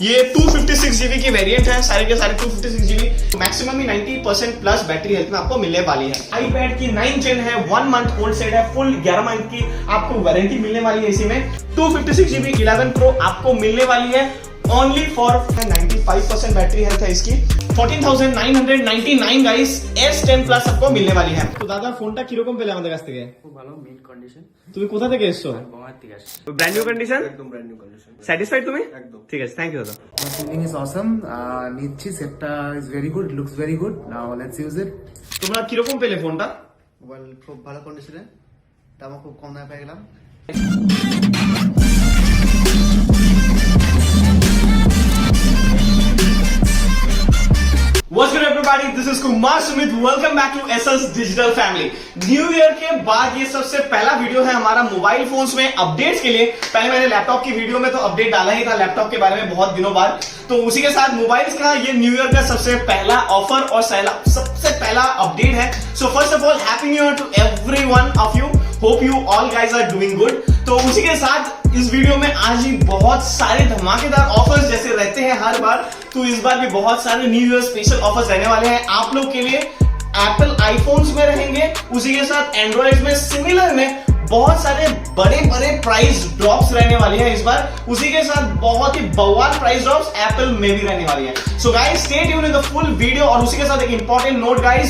ये 256 जीबी की वेरिएंट है, सारे के सारे 256 जीबी, मैक्सिमम ही 90% प्लस बैटरी हेल्थ में आपको मिलने वाली है। iPad की 9 जेन है, 1 मंथ ओल्ड सेट है, फुल 11 मंथ की आपको वारंटी मिलने वाली है। इसी में 256 जीबी 11 प्रो आपको मिलने वाली है ओनली फॉर 95% बैटरी हेल्थ है इसकी। 14,999 গাইস S10 প্লাস आपको मिलने वाली है। তো দাদা ফোনটা কি রকম পেলে আমাদের কাছ থেকে? খুব ভালো, মিড কন্ডিশন। তুমি কোথা থেকে এসছো? বঙ্গার থেকে আসছি। Brand new condition? একদম ব্র্যান্ড নিউ কন্ডিশন। স্যাটিসফাইড তুমি? একদম। ঠিক আছে, থ্যাংক ইউ দাদা। Feeling is awesome. নিচ্ছি, সেটটা is very good, looks very good. Now let's use it. তোমরা কি রকম পেলে ফোনটা? মোবাইল খুব ভালো কন্ডিশনে, দামও খুব কম দামে পেয়ে গেলাম। What's good everybody? This is Kumar Sumit. Welcome back to SS Digital Family. New year के बाद ये सबसे पहला वीडियो है हमारा मोबाइल फोन्स में अपडेट्स के लिए। पहले मैंने लैपटॉप की वीडियो में तो अपडेट डाला ही था लैपटॉप के बारे में बहुत दिनों बाद, तो उसी के साथ मोबाइल्स का ये न्यू ईयर का सबसे पहला ऑफर और सबसे पहला अपडेट है। So first of all happy new year to every one of you. Hope you all guys are doing good. तो उसी के साथ इस वीडियो में आज ही बहुत सारे धमाकेदार ऑफर्स जैसे रहते हैं हर बार, तो इस बार भी बहुत सारे न्यू ईयर स्पेशल ऑफर्स रहने वाले हैं आप लोग के लिए। एप्पल आईफोन्स में रहेंगे, उसी के साथ एंड्रॉइड में सिमिलर में बहुत सारे बड़े बड़े प्राइस ड्रॉप्स रहने वाले हैं इस बार। उसी के साथ बहुत ही बवाल प्राइस ड्रॉप्स एप्पल में भी रहने वाली है। So guys stay tuned in the full video. और उसी के साथ एक important note guys,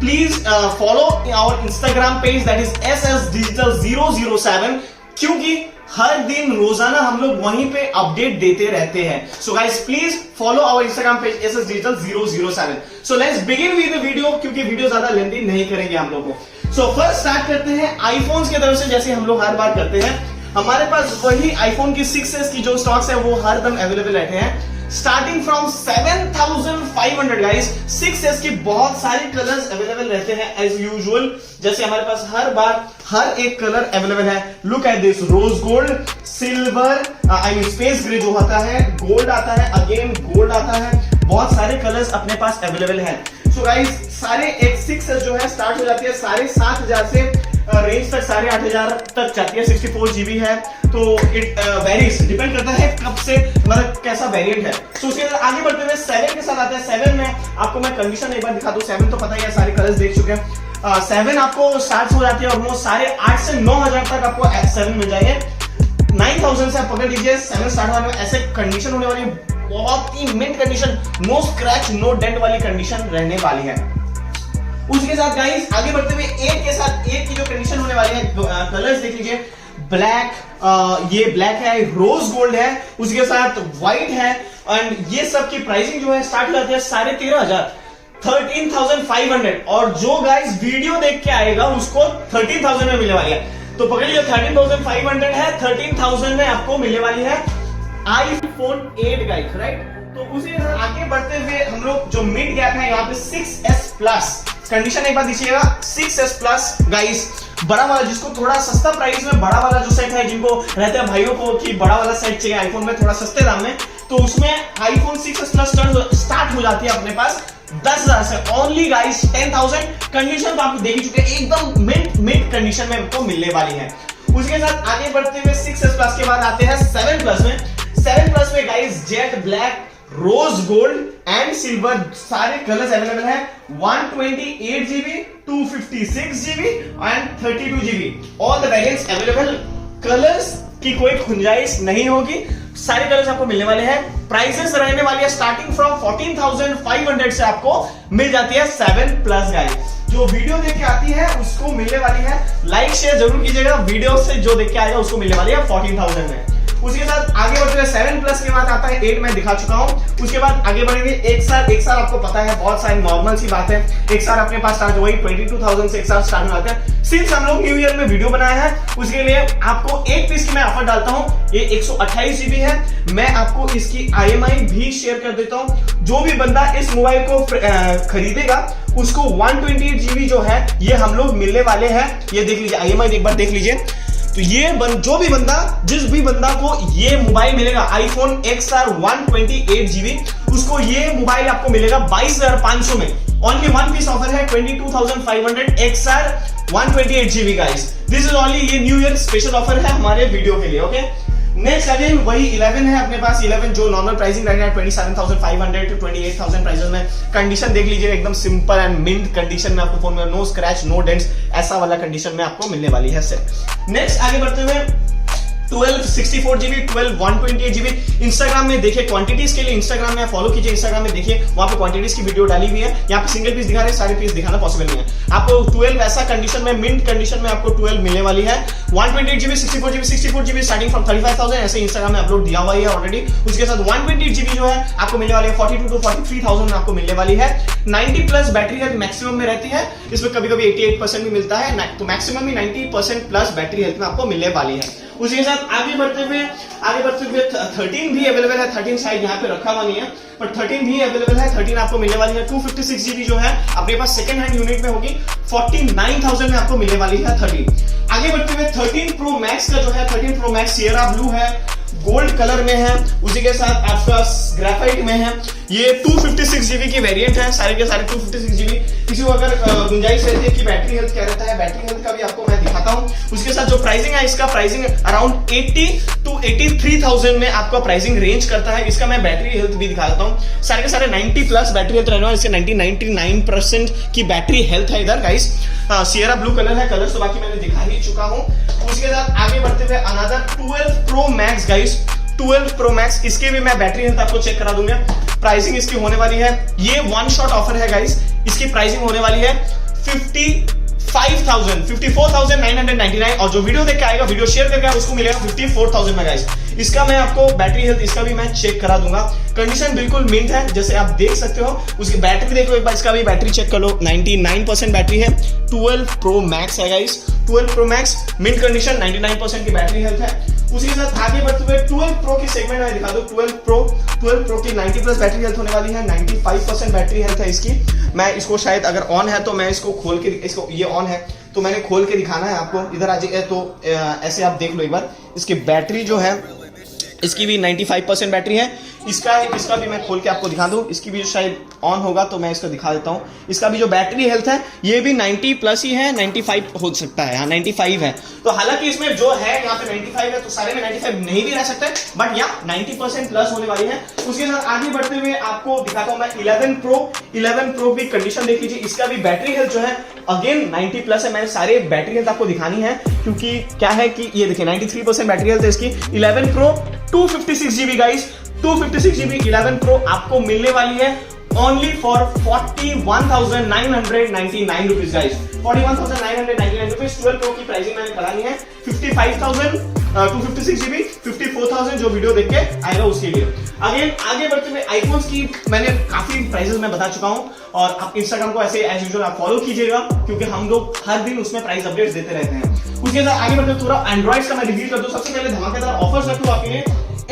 please follow our Instagram page that is SS Digital 007, क्योंकि हर दिन रोजाना हम लोग वहीं पे अपडेट देते रहते हैं। So guys please follow our Instagram page SS Digital 007। So let's begin with the video, क्योंकि वीडियो ज्यादा लेंथी नहीं करेंगे हम लोग को। सो फर्स्ट स्टार्ट करते हैं आईफोन्स की तरफ से, जैसे हम लोग हर बार करते हैं। हमारे पास वही आईफोन की 6s की जो स्टॉक्स है वो हर दम अवेलेबल रहते हैं, स्टार्टिंग फ्रॉम 7,500 गाइस। 6s की बहुत सारे कलर्स अवेलेबल रहते हैं एज यूजुअल, जैसे हमारे पास हर बार हर एक कलर अवेलेबल है। Look at this, rose gold, silver, I mean space grey जो होता है, गोल्ड आता है, अगेन गोल्ड आता है, बहुत सारे कलर्स अपने पास अवेलेबल है। सो गाइस सारे एक 6s जो है स्टार्ट हो जाती है 7,500 से रेंज तक 8,500 तक जाती है। 64 जीबी है, तो इट वेरीज, डिपेंड करता है कब से मतलब कैसा वेरिएंट है। तो उसके आगे बढ़ते हुए 7 के साथ आते हैं। 7 में आपको मैं कंडीशन एक बार दिखा दूं। 7 तो पता ही है, सारे कलर्स देख चुके हैं। 7 आपको स्टार्ट हो जाती है ऑलमोस्ट 8,500 से 9,000 तक आपको 7 मिल जाएंगे। 9,000 से आप पकड़ लीजिए 7 स्टार्ट होने में। ऐसे कंडीशन होने वाली बहुत ही mint condition, no scratch no dent वाली कंडीशन रहने वाली है। उसके साथ गाइस आगे बढ़ते हुए 8 के साथ 8 की जो कंडीशन होने वाली है, कलर्स देख लीजिए। ब्लैक, ये ब्लैक है, रोज गोल्ड है, उसके साथ व्हाइट है, एंड ये सब की प्राइसिंग जो है स्टार्ट हो जाती है 13,500, 13,500। और जो गाइस वीडियो देख के आएगा उसको 13,000 में मिलने वाली है। तो पकड़िए 13,500 है, 13,000 में आपको मिलने वाली है iPhone 8 गाइस, राइट। तो उसी के साथ आगे बढ़ते हुए हम लोग जो मिड गैप है यहाँ पे 6s प्लस कंडीशन एक बार दीजिएगा। 6s प्लस गाइस, बड़ा वाला, जिसको थोड़ा सस्ता प्राइस में बड़ा वाला जो सेट है, जिनको रहते हैं भाइयों को कि बड़ा वाला सेट चाहिए आईफोन में थोड़ा सस्ते दाम में, तो उसमें iPhone 6s प्लस स्टार्ट हो जाती है अपने पास 10,000 से ओनली गाइस 10,000। कंडीशन तो आपको देख ही चुके हैं, एकदम मिड कंडीशन में आपको मिलने वाली है। उसके साथ आगे बढ़ते हुए 6s प्लस के बाद आते हैं 7 प्लस में। 7 प्लस में guys jet black, rose gold and silver सारे कलर्स अवेलेबल है। 128 GB, 256 GB and 32 GB, all the variants available. Colours की कोई गुंजाइश नहीं होगी, सारे कलर्स आपको मिलने वाले हैं। प्राइसेस रहने वाली है स्टार्टिंग फ्रॉम 14,500 से आपको मिल जाती है 7 प्लस गाइस। जो वीडियो देख के आती है उसको मिलने वाली है, लाइक शेयर जरूर कीजिएगा। वीडियो से जो देख के आएगा उसको मिलने वाली है 14,000 में। उसके साथ आगे बढ़ते हुए 7 प्लस के बाद आता है 8, मैं दिखा चुका हूं। उसके बाद आगे बढ़ेंगे एक साल आपको पता है बहुत सारी नॉर्मल सी बात है। एक साल अपने पास स्टार्ट वही 22,000 से एक साल स्टार्ट हो जाते हैं। सिंस हम लोग न्यू ईयर में वीडियो बनाया है, उसके लिए आपको एक पीस की मैं ऑफर डालता हूं। ये 128 GB है, मैं आपको इसकी IMI भी शेयर कर देता हूं। जो भी बंदा इस मोबाइल को खरीदेगा उसको 128 GB जो है ये हम लोग मिलने वाले हैं। ये देख लीजिए, IMI एक बार देख लीजिए। तो ये जो भी बंदा, जिस भी बंदा को ये मोबाइल मिलेगा iPhone XR 128 GB, उसको ये मोबाइल आपको मिलेगा 22,500 में। ओनली वन पीस ऑफर है 22,500 XR 128 GB guys. This is only, ये न्यू ईयर स्पेशल ऑफर है हमारे वीडियो के लिए, ओके। नेक्स्ट अगेन वही 11 है अपने पास। 11 जो नॉर्मल प्राइसिंग रहेगा 27,500 टू 28,000 प्राइसेस में। कंडीशन देख लीजिए एकदम सिंपल एंड मिंट कंडीशन में आपको फोन में, नो स्क्रैच नो डेंट्स, ऐसा वाला कंडीशन में आपको मिलने वाली है सेट। नेक्स्ट आगे बढ़ते हुए 12 64GB 12 128GB। इंस्टाग्राम में देखिए क्वांटिटीज के लिए, इंस्टाग्राम में फॉलो कीजिए, इंस्टाग्राम में देखिए वहां पे क्वांटिटीज की वीडियो डाली हुई है। यहाँ पे सिंगल पीस दिखा रहे हैं, सारे पीस दिखाना पॉसिबल नहीं है। आपको 12 ऐसा कंडीशन में, मिंट कंडीशन में आपको 12 मिलने वाली है। 128GB 64GB स्टार्टिंग फ्रॉम 35,000, ऐसे इंस्टाग्राम में अपलोड दिया हुआ है ऑलरेडी। उसके साथ 128GB जो है आपको मिलने वाली है 42 to 43,000 में आपको मिलने वाली है। 90+ बैटरी हेल्थ मैक्सिमम में रहती है, इसमें कभी कभी 88% भी मिलता है, तो मैक्सिमम भी 90% प्लस बैटरी हेल्थ में आपको मिलने वाली है। उसके साथ आगे बढ़ते हुए 13 भी अवेलेबल है। 13 शायद यहाँ पे रखा हुआ नहीं है, पर 13 भी अवेलेबल है। 13 आपको मिलने वाली है 256GB जो है अपने पास सेकंड हैंड यूनिट में होगी, 49,000 में आपको मिलने वाली है 13। आगे बढ़ते हुए 13 Pro Max का जो है, 13 Pro Max सियरा ब्लू है, गोल्ड कलर में है, उसी के साथ आपका ग्रेफाइट में है। ये 256GB की वेरिएंट है, सारे के सारे 256GB। किसी को अगर गुंजाइश रहती है कि बैटरी हेल्थ क्या रहता है, बैटरी हेल्थ का भी आपको मैं दिखाता हूँ। उसके साथ जो प्राइसिंग है, इसका प्राइसिंग अराउंड 80 to 83,000 में आपका प्राइसिंग रेंज करता है। इसका मैं बैटरी हेल्थ भी दिखा देता हूँ। सारे के सारे 90+ बैटरी हेल्थ रहने वाला, इसके 99% की बैटरी हेल्थ है इधर गाइस। सियरा ब्लू कलर है, कलर तो बाकी मैंने दिखा ही चुका हूँ। उसके साथ आगे बढ़ते हुए another 12 Pro Max guys, 12 Pro Max, इसके भी मैं बैटरी हेल्थ आपको चेक करा दूंगा। प्राइसिंग इसकी होने वाली है, ये वन शॉट ऑफर है गाइस, इसकी प्राइसिंग होने वाली है 54,999। और जो वीडियो देख के आएगा, वीडियो शेयर करके उसको मिलेगा 54,000 में गाइस। इसका मैं आपको बैटरी हेल्थ इसका भी मैं चेक करा दूंगा। कंडीशन बिल्कुल मिंट है, जैसे आप देख सकते हो। उसकी बैटरी देख लो एक बार, इसका भी बैटरी चेक कर लो, 99% बैटरी है। 12 Pro Max है guys, 12 Pro Max mint condition, 99% की बैटरी हेल्थ है। उसी के साथ आगे बढ़ते हुए 12 Pro की सेगमेंट में दिखा दो। 12 Pro की 90+ बैटरी हेल्थ होने वाली है, 95% बैटरी हेल्थ है इसकी। मैं इसको शायद अगर ऑन है तो मैं इसको खोल के, इसको ये ऑन है तो मैंने खोल के दिखाना है आपको। इधर आ जाइए तो ऐसे आप देख लो एक बार। इसकी बैटरी जो है, इसकी भी 95% बैटरी है। इसका भी मैं खोल के आपको दिखा दूं। इसकी भी शायद ऑन होगा तो मैं इसको दिखा देता हूं। इसका भी जो बैटरी हेल्थ है ये भी 90+ ही है, 95 हो सकता है, हाँ 95 है। तो हालांकि इसमें जो है यहाँ पे 95 है, तो सारे में 95 नहीं भी रह सकता है, बट यहाँ 90% प्लस होने वाली है। उसके साथ आगे बढ़ते हुए आपको दिखाता हूं मैं 11 Pro भी कंडीशन देख लीजिए। इसका भी बैटरी हेल्थ जो है अगेन 90+ है। मैंने सारे बैटरी हेल्थ आपको दिखानी है, क्योंकि क्या है कि ये देखिए 93% बैटरी हेल्थ है इसकी। 11 Pro 256GB guys, 256GB 11 Pro आपको मिलने वाली है only for 41,999 rupees guys, 41,999 rupees. 12 Pro की प्राइसिंग मैंने करानी है 55,000 256GB 54,000 जो वीडियो देख के आएगा उसके लिए। अगेन आगे बढ़ते हुए आईफोन्स की मैंने काफी प्राइसेस में बता चुका हूं, और आप इंस्टाग्राम को ऐसे एज यूजुअल आप फॉलो कीजिएगा, क्योंकि हम लोग हर दिन उसमें प्राइस अपडेट्स देते रहते हैं। उसके साथ आगे बढ़ते हुए थोड़ा एंड्रॉइड का मैं रिव्यू कर दूं। सबसे पहले धमाकेदार ऑफर्स रखूं आपके लिए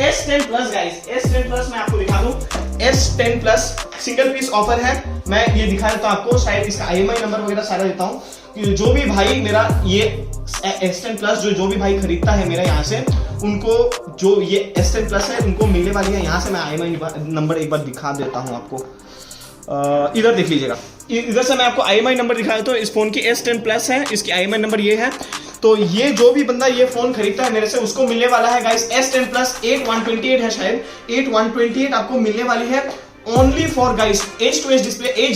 S10 Plus guys, S10 Plus मैं आपको दिखा दूं। S10 Plus single piece offer है, मैं ये दिखा देता हूं आपको। शायद इसका IMI नंबर वगैरह सारा देता हूं, जो भी भाई मेरा ये S10 Plus जो भी भाई खरीदता है मेरा यहाँ से, उनको जो ये S10 Plus है उनको मिलने वाली है। यहाँ से मैं IMI नंबर एक बार दिखा देता हूँ आपको। इधर देख लीजिएगा, इधर से मैं आपको IMI नंबर दिखा देता हूँ। इस फोन की S10 Plus है, इसकी IMI नंबर ये है। तो ये जो भी बंदा ये फोन खरीदता है मेरे से, उसको मिलने वाला है गाइस S10 Plus 8128 है, शायद 8128 आपको मिलने वाली है only for guys edge to edge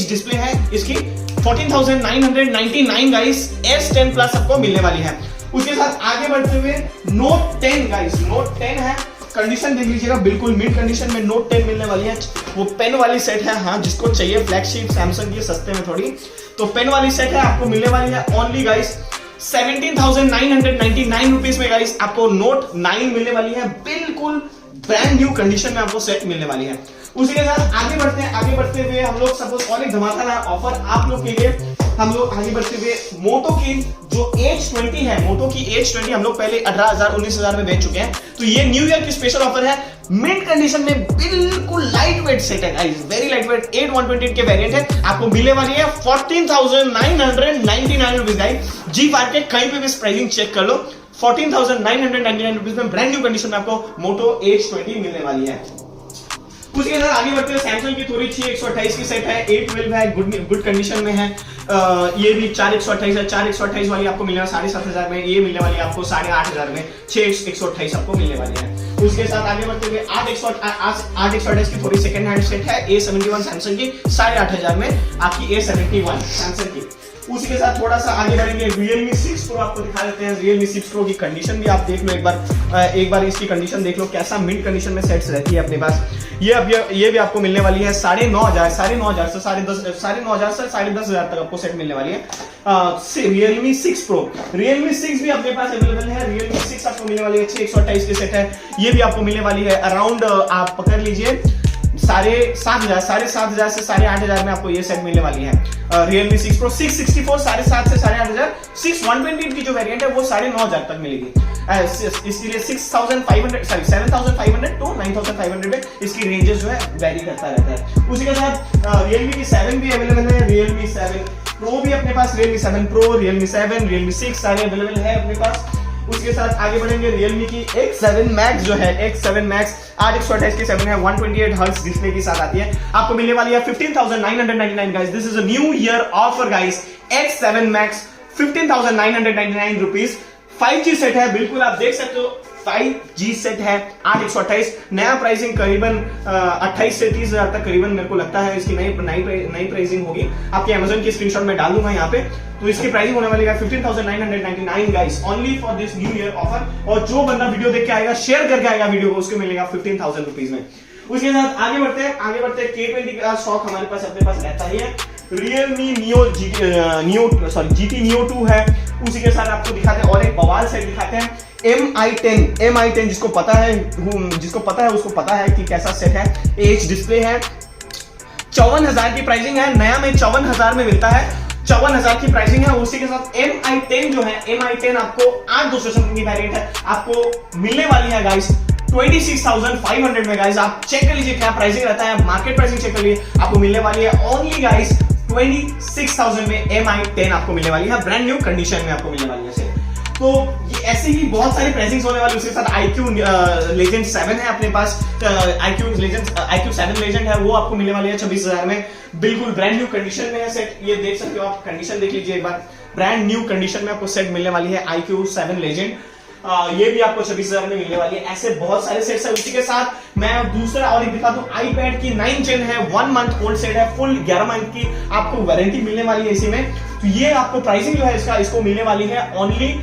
display है इसकी 14,999 गाइस। S10 Plus आपको मिलने वाली है। उसके साथ आगे बढ़ते हुए Note 10 गाइस, Note 10 है, कंडीशन देख लीजिएगा बिल्कुल मिड कंडीशन में Note 10 मिलने वाली है। वो पेन वाली सेट है, हाँ जिसको चाहिए फ्लैगशिप सैमसंग की सस्ते में थोड़ी, तो पेन वाली सेट है आपको मिलने वाली है ओनली गाइस 17,999 रुपीज में गाइस। आपको Note 9 मिलने वाली है, बिल्कुल ब्रांड न्यू कंडीशन में आपको सेट मिलने वाली है। उसी के साथ आगे बढ़ते हैं। आगे बढ़ते हुए हम लोग सपोज और एक धमाकेदार ऑफर आप लोग के लिए, हम लोग आगे बढ़ते हुए मोटो की जो H20 है, मोटो की H20 हम लोग पहले 18,000 19,000 में बेच चुके हैं। तो ये न्यू ईयर की स्पेशल ऑफर है, मिड कंडीशन में बिल्कुल लाइट वेट सेट है गाइस, वेरी लाइट वेट 8128 के वेरिएंट है। आपको मिलने वाली है 14,999 रुपीज गाइस। जी मार्केट कहीं पे भी प्राइसिंग चेक कर लो, 14,999 रुपीज में ब्रांड न्यू कंडीशन में आपको मोटो H20 मिलने वाली है। उसके साथ आगे बढ़ते हैं सैमसंग की थोड़ी 6128 की सेट है, A12 है, गुड कंडीशन में है। ये भी 4128 है, 4128 वाली आपको मिलेगा 7,500 में, ये मिलने वाली है आपको 8,500 में, 6,128 आपको मिलने वाली है। उसके साथ आगे बढ़ते हुए 8 की थोड़ी सेकंड हैंड सेट है A71 सैमसंग की 8,500 में आपकी A71 सैमसंग की। उसी के साथ थोड़ा सा आगे बढ़ेंगे Realme 6 Pro आपको दिखा देते हैं। Realme 6 Pro की कंडीशन भी आप देख लो एक बार इसकी कंडीशन देख लो कैसा मिड कंडीशन में सेट्स रहती है अपने पास। ये भी आपको मिलने वाली है 9,500 से 10,500 तक आपको सेट मिलने वाली है। Realme 6 Pro, Realme 6 भी अपने पास अवेलेबल है। Realme 6 आपको मिलने वाली है 128 की सेट है। ये भी आपको मिलने वाली है अराउंड आप पकड़ लीजिए 7,500 से 8,500 में आपको ये सेट मिलने वाली है। Realme 6 Pro 664 7,500 से 8,500, 6/128 की जो वेरिएंट है वो 9,500 तक मिलेगी। इसके लिए 7,500 टू 9,500 में इसकी रेंजेस जो है वेरी करता रहता है। उसी के साथ Realme की 7 भी अवेलेबल है। Realme 7 Pro भी अपने पास, Realme 7 Pro, Realme 7, Realme 6 सारे अवेलेबल है अपने पास। उसके साथ आगे बढ़ेंगे Realme की X7 Max जो है, X7 Max 8/128 की 7 है, 128 हर्ट्ज डिस्प्ले के साथ आती है। आपको मिलने वाली है 15,999 guys. This is a new year offer guys. X7 Max 15,999 rupees. 5G set है, बिल्कुल आप देख सकते हो 5G सेट है 8/128। नया प्राइसिंग करीबन 28 से 30,000 तक करीबन मेरे को लगता है इसकी नई प्राइसिंग होगी। आपके Amazon की स्क्रीनशॉट में डाल दूंगा यहाँ पे। तो इसकी प्राइसिंग होने वाली है 15,999 guys only for this new year offer. और जो बंदा वीडियो देख के आएगा, शेयर करके आएगा वीडियो को, उसको मिलेगा 15,000 रुपीज में। उसके साथ आगे बढ़ते हैं K20 का स्टॉक हमारे पास अपने पास रहता ही है। Realme GT Neo 2 है। उसी के साथ आपको दिखाते हैं और एक बवाल सेट दिखाते हैं Mi10 जिसको पता है उसको पता है कि कैसा सेट है। एच डिस्प्ले है, 54,000 की प्राइसिंग है। नया में 54,000 में मिलता है, 54,000 की प्राइसिंग है। उसी के साथ Mi10 जो है, Mi10 आपको 8/256 की वेरिएंट है, आपको मिलने वाली है गाइस 26,500 में। गाइस आप चेक कर लीजिए क्या प्राइसिंग रहता है, मार्केट प्राइसिंग चेक कर लीजिए, आपको मिलने वाली है ओनली गाइस 26,000 में Mi10 आपको मिलने वाली है। ब्रांड न्यू कंडीशन में आपको मिलने वाली है। तो ये ऐसे ही बहुत सारी प्राइसिंग होने वाली। उसके साथ iQOO Legend 7 है अपने पास, iQOO 7 Legend है, वो आपको मिलने वाली है 26,000 में। बिल्कुल ब्रांड न्यू कंडीशन में है सेट, ये देख सकते हो आप, कंडीशन देख लीजिए एक बार। ब्रांड न्यू कंडीशन में आपको सेट मिलने वाली है iQOO 7 Legend। ये भी आपको 26,000 में मिलने वाली है। ऐसे बहुत सारे सेट्स है। उसी के साथ मैं दूसरा और एक दिखा दूं, iPad की 9 Gen है, 1 मंथ ओल्ड सेट है, फुल 11 मंथ की आपको वारंटी मिलने वाली है इसी में। तो ये आपको प्राइसिंग जो है इसको मिलने वाली है ओनली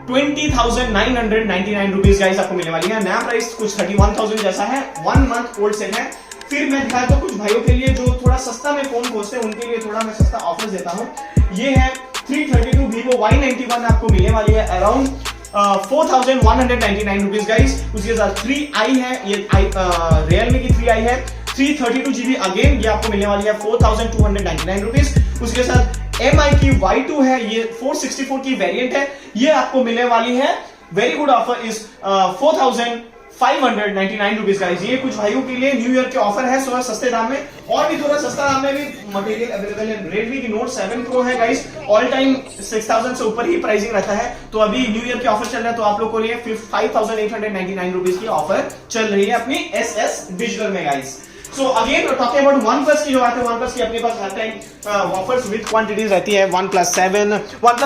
20,999 रुपीज गाइस आपको मिलने वाली है। नया प्राइस कुछ 31,000 जैसा है, 1 मंथ ओल्ड सेट है। फिर मैं दिखाता हूं कुछ भाइयों के लिए जो थोड़ा सस्ता में फोन खोजते हैं, उनके लिए थोड़ा मैं सस्ता ऑफर देता हूं। ये है 332 Vivo Y91 आपको मिलने वाली है अराउंड 4,199 रुपीज गाइस। उसके साथ 3i है, ये Realme की 3i है, 332 GB अगेन, ये आपको मिलने वाली है 4,299 रुपीज। उसके साथ Mi की Y2 है, ये 464 की वेरिएंट है, ये आपको मिलने वाली है very good offer is 4,599 rupees guys. ये कुछ भाइयों के लिए न्यू ईयर के ऑफर है, थोड़ा सस्ते दाम में। और भी थोड़ा सस्ता दाम में भी मटेरियल अवेलेबल है। Redmi की Note 7 Pro है गाइस, ऑल टाइम 6,000 से ऊपर ही प्राइसिंग रहता है। तो अभी न्यू ईयर के ऑफर चल रहा है, तो आप लोग को लिए 5,899 रुपीज की ऑफर चल रही है अपनी SS डिजिटल में guys. So again talking about OnePlus की जो बात है, OnePlus की अपने पास हर टाइम ऑफर्स विद क्वांटिटीज रहती है। OnePlus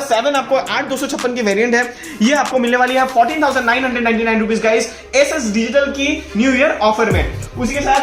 7 आपको 8/256 की वेरिएंट है, ये आपको मिलने वाली है 14,999 रुपीज गाइस SS डिजिटल की न्यू ईयर ऑफर में। उसी के साथ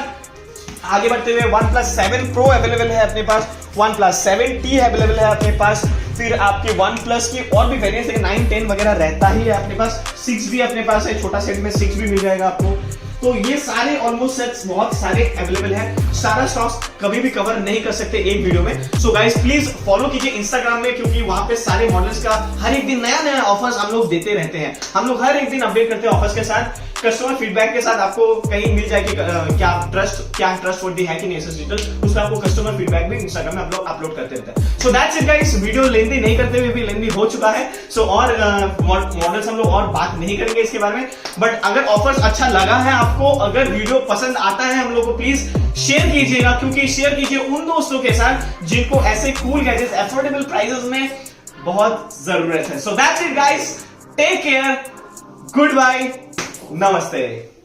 आगे बढ़ते हुए OnePlus 7 Pro अवेलेबल है अपने पास, OnePlus 7T अवेलेबल है अपने पास। फिर आपके OnePlus की और भी वेरिएंट्स है, 9, 10 वगैरह रहता ही है अपने पास। 6 भी अपने पास है, छोटा सेट में 6 भी मिल जाएगा आपको। तो ये सारे ऑलमोस्ट सेट्स बहुत सारे अवेलेबल है। सारा स्टॉक्स कभी भी कवर नहीं कर सकते एक वीडियो में। सो गाइस प्लीज फॉलो कीजिए इंस्टाग्राम में, क्योंकि वहां पे सारे मॉडल्स का हर एक दिन नया नया ऑफर्स हम लोग देते रहते हैं। हम लोग हर एक दिन अपडेट करते हैं ऑफर्स के साथ, कस्टमर फीडबैक के साथ। आपको कहीं मिल जाए कि क्या ट्रस्टवर्दी है कि नहीं एसएस डिजिटल, उसका आपको कस्टमर फीडबैक भी इंस्टाग्राम में अपलोड करते रहते हैं। सो that's it guys, video lengthy नहीं करते हुए भी लेंथी हो चुका है। सो और मॉडल्स हम लोग और बात नहीं करेंगे इसके बारे में। बट अगर ऑफर्स अच्छा लगा है आपको, अगर वीडियो पसंद आता है हम लोग को, प्लीज शेयर कीजिएगा, क्योंकि शेयर कीजिए उन दोस्तों के साथ जिनको ऐसे कूल गैजेट्स अफोर्डेबल प्राइसेस में बहुत जरूरत है। So that's it guys, take care, goodbye, नमस्ते।